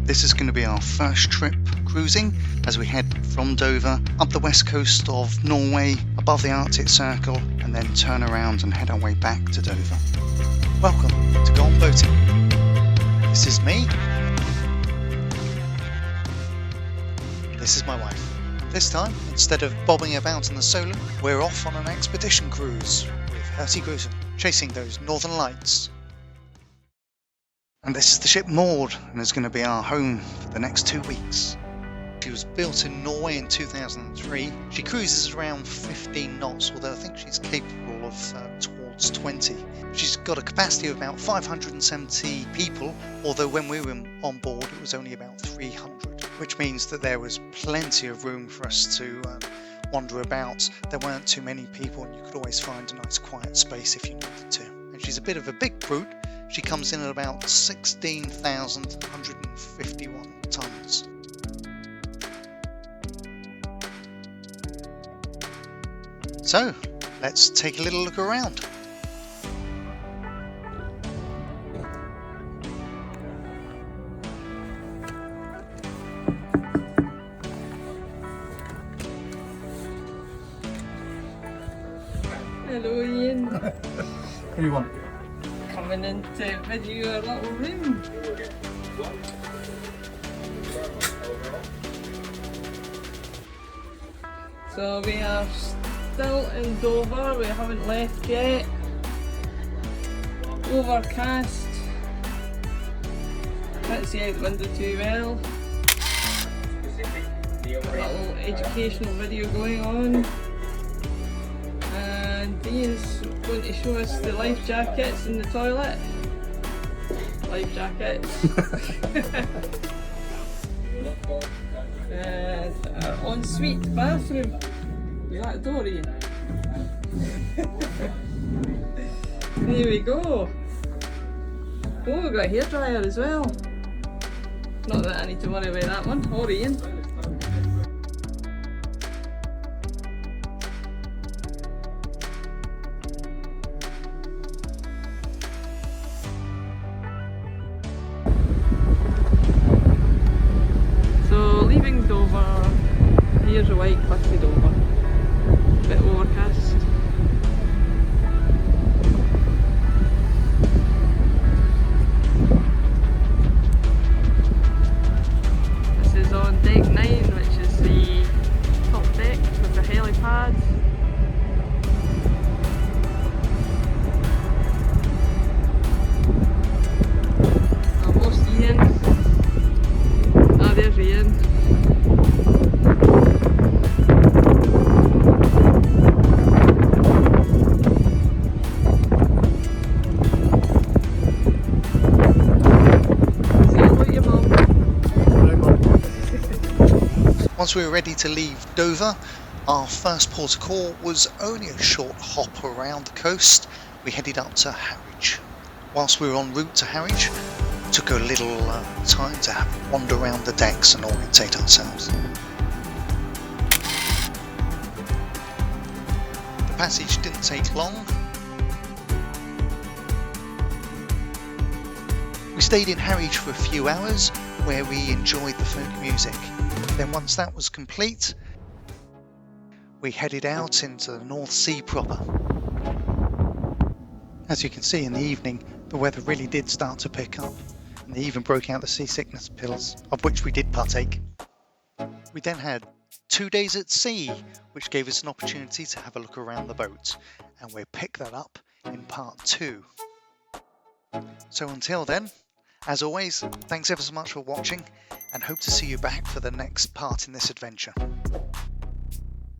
This is going to be our first trip cruising as we head from Dover up the west coast of Norway, above the Arctic Circle, and then turn around and head our way back to Dover. Welcome to Go On Boating. This is me. This is my wife. This time, instead of bobbing about in the Solent, we're off on an expedition cruise with Hurtigruten, chasing those northern lights. And this is the ship Maud, and is going to be our home for the next 2 weeks. She was built in Norway in 2003. She cruises around 15 knots, although I think she's capable of towards 20. She's got a capacity of about 570 people, although when we were on board it was only about 300, which means that there was plenty of room for us to wander about. There weren't too many people, and you could always find a nice quiet space if you needed to. And she's a bit of a big brute. She comes in at about 16,151 tonnes. So, let's take a little look around. Hello Ian. What do you want? Coming in to video a little room. So we are still in Dover, we haven't left yet. Overcast. Can't see out the window too well. A little educational video going on. And Ian's going to show us the life jackets in the toilet. Life jackets. And our ensuite bathroom. Is that a door, Ian? There we go. Oh, we've got a hairdryer as well. Not that I need to worry about that one. Or Ian. Leaving Dover, here's a white cliffy Dover, a bit overcast. This is on deck 9, which is the top deck with the helipad. I've lost Ian. Ah, there's Ian. Once we were ready to leave Dover, our first port of call was only a short hop around the coast. We headed up to Harwich. Whilst we were en route to Harwich, we took a little time to have a wander around the decks and orientate ourselves. The passage didn't take long. We stayed in Harwich for a few hours where we enjoyed the folk music. Then once that was complete, we headed out into the North Sea proper. As you can see in the evening, the weather really did start to pick up, and they even broke out the seasickness pills, of which we did partake. We then had 2 days at sea, which gave us an opportunity to have a look around the boat, and we'll pick that up in part 2. So until then, as always, thanks ever so much for watching, and hope to see you back for the next part in this adventure.